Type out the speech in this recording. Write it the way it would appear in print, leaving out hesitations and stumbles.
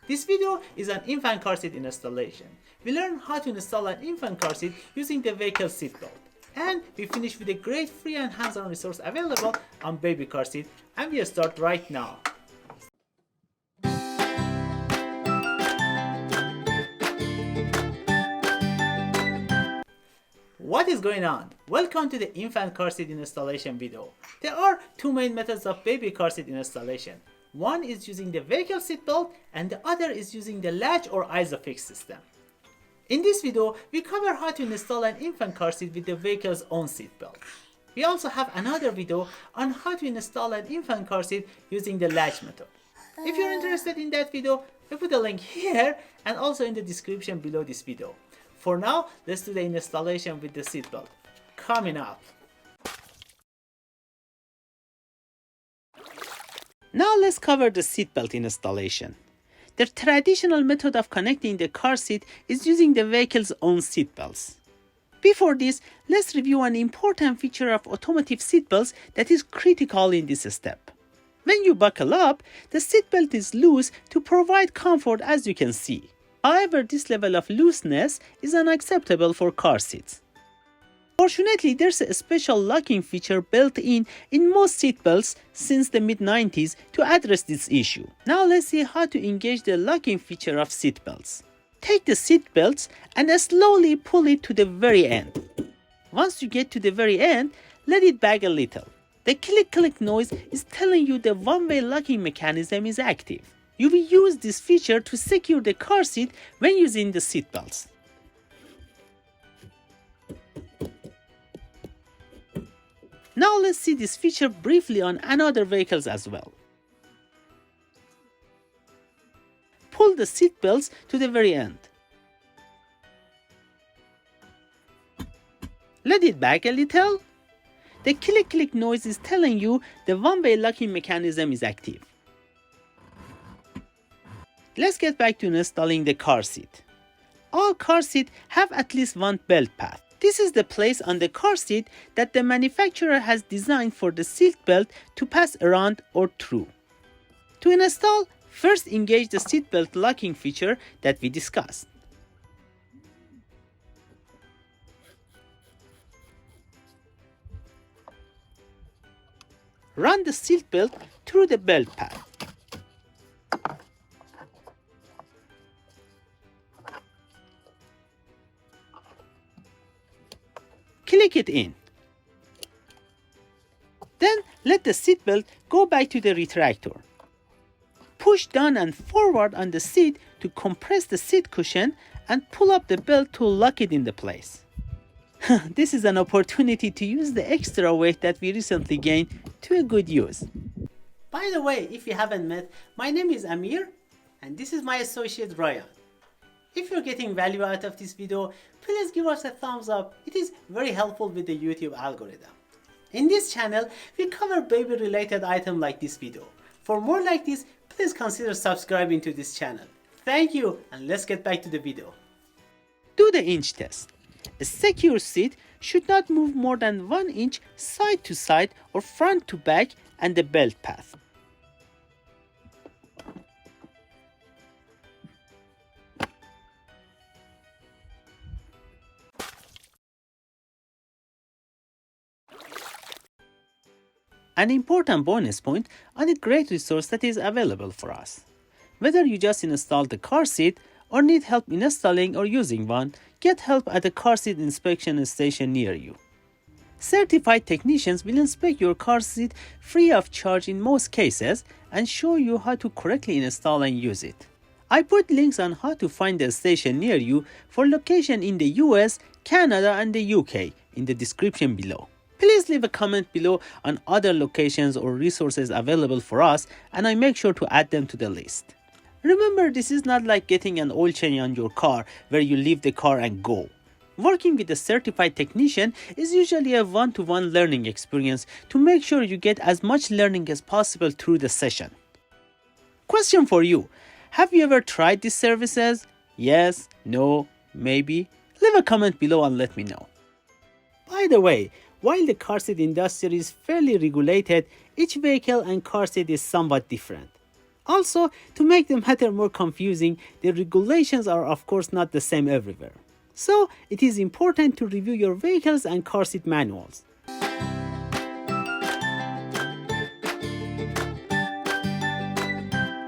This video is an infant car seat installation. We learn how to install an infant car seat using the vehicle seatbelt. And we finish with a great free and hands-on resource available on baby car seat, and we start right now. What is going on? Welcome to the infant car seat installation video. There are two main methods of baby car seat installation. One is using the vehicle seatbelt and the other is using the latch or ISOFIX system. In this video, we cover how to install an infant car seat with the vehicle's own seatbelt. We also have another video on how to install an infant car seat using the latch method. If you're interested in that video, we put a link here and also in the description below this video. For now, let's do the installation with the seatbelt. Coming up. Now let's cover the seatbelt installation. The traditional method of connecting the car seat is using the vehicle's own seatbelts. Before this, let's review an important feature of automotive seatbelts that is critical in this step. When you buckle up, the seatbelt is loose to provide comfort, as you can see. However, this level of looseness is unacceptable for car seats. Fortunately, there's a special locking feature built in most seatbelts since the mid-90s to address this issue. Now let's see how to engage the locking feature of seatbelts. Take the seatbelts and slowly pull it to the very end. Once you get to the very end, let it bag a little. The click-click noise is telling you the one-way locking mechanism is active. You will use this feature to secure the car seat when using the seatbelts. Now let's see this feature briefly on another vehicles as well. Pull the seatbelts to the very end. Let it back a little. The click-click noise is telling you the one-way locking mechanism is active. Let's get back to installing the car seat. All car seats have at least one belt path. This is the place on the car seat that the manufacturer has designed for the seat belt to pass around or through. To install, first engage the seatbelt locking feature that we discussed. Run the seatbelt through the belt path. Click it in. Then let the seatbelt go back to the retractor. Push down and forward on the seat to compress the seat cushion and pull up the belt to lock it into place. This is an opportunity to use the extra weight that we recently gained to a good use. By the way, if you haven't met, my name is Amir and this is my associate Ryan. If you're getting value out of this video, please give us a thumbs up. It is very helpful with the YouTube algorithm. In this channel, we cover baby related items like this video. For more like this, please consider subscribing to this channel. Thank you, and let's get back to the video. Do the inch test. A secure seat should not move more than 1 inch side to side or front to back and the belt path. An important bonus point on a great resource that is available for us. Whether you just installed the car seat or need help installing or using one, get help at a car seat inspection station near you. Certified technicians will inspect your car seat free of charge in most cases and show you how to correctly install and use it. I put links on how to find a station near you for location in the US, Canada and the UK in the description below. Please leave a comment below on other locations or resources available for us and I make sure to add them to the list. Remember, this is not like getting an oil change on your car where you leave the car and go. Working with a certified technician is usually a one-to-one learning experience to make sure you get as much learning as possible through the session. Question for you. Have you ever tried these services? Yes, no, maybe? Leave a comment below and let me know. By the way, while the car seat industry is fairly regulated, each vehicle and car seat is somewhat different. Also, to make the matter more confusing, the regulations are of course not the same everywhere. So, it is important to review your vehicles and car seat manuals.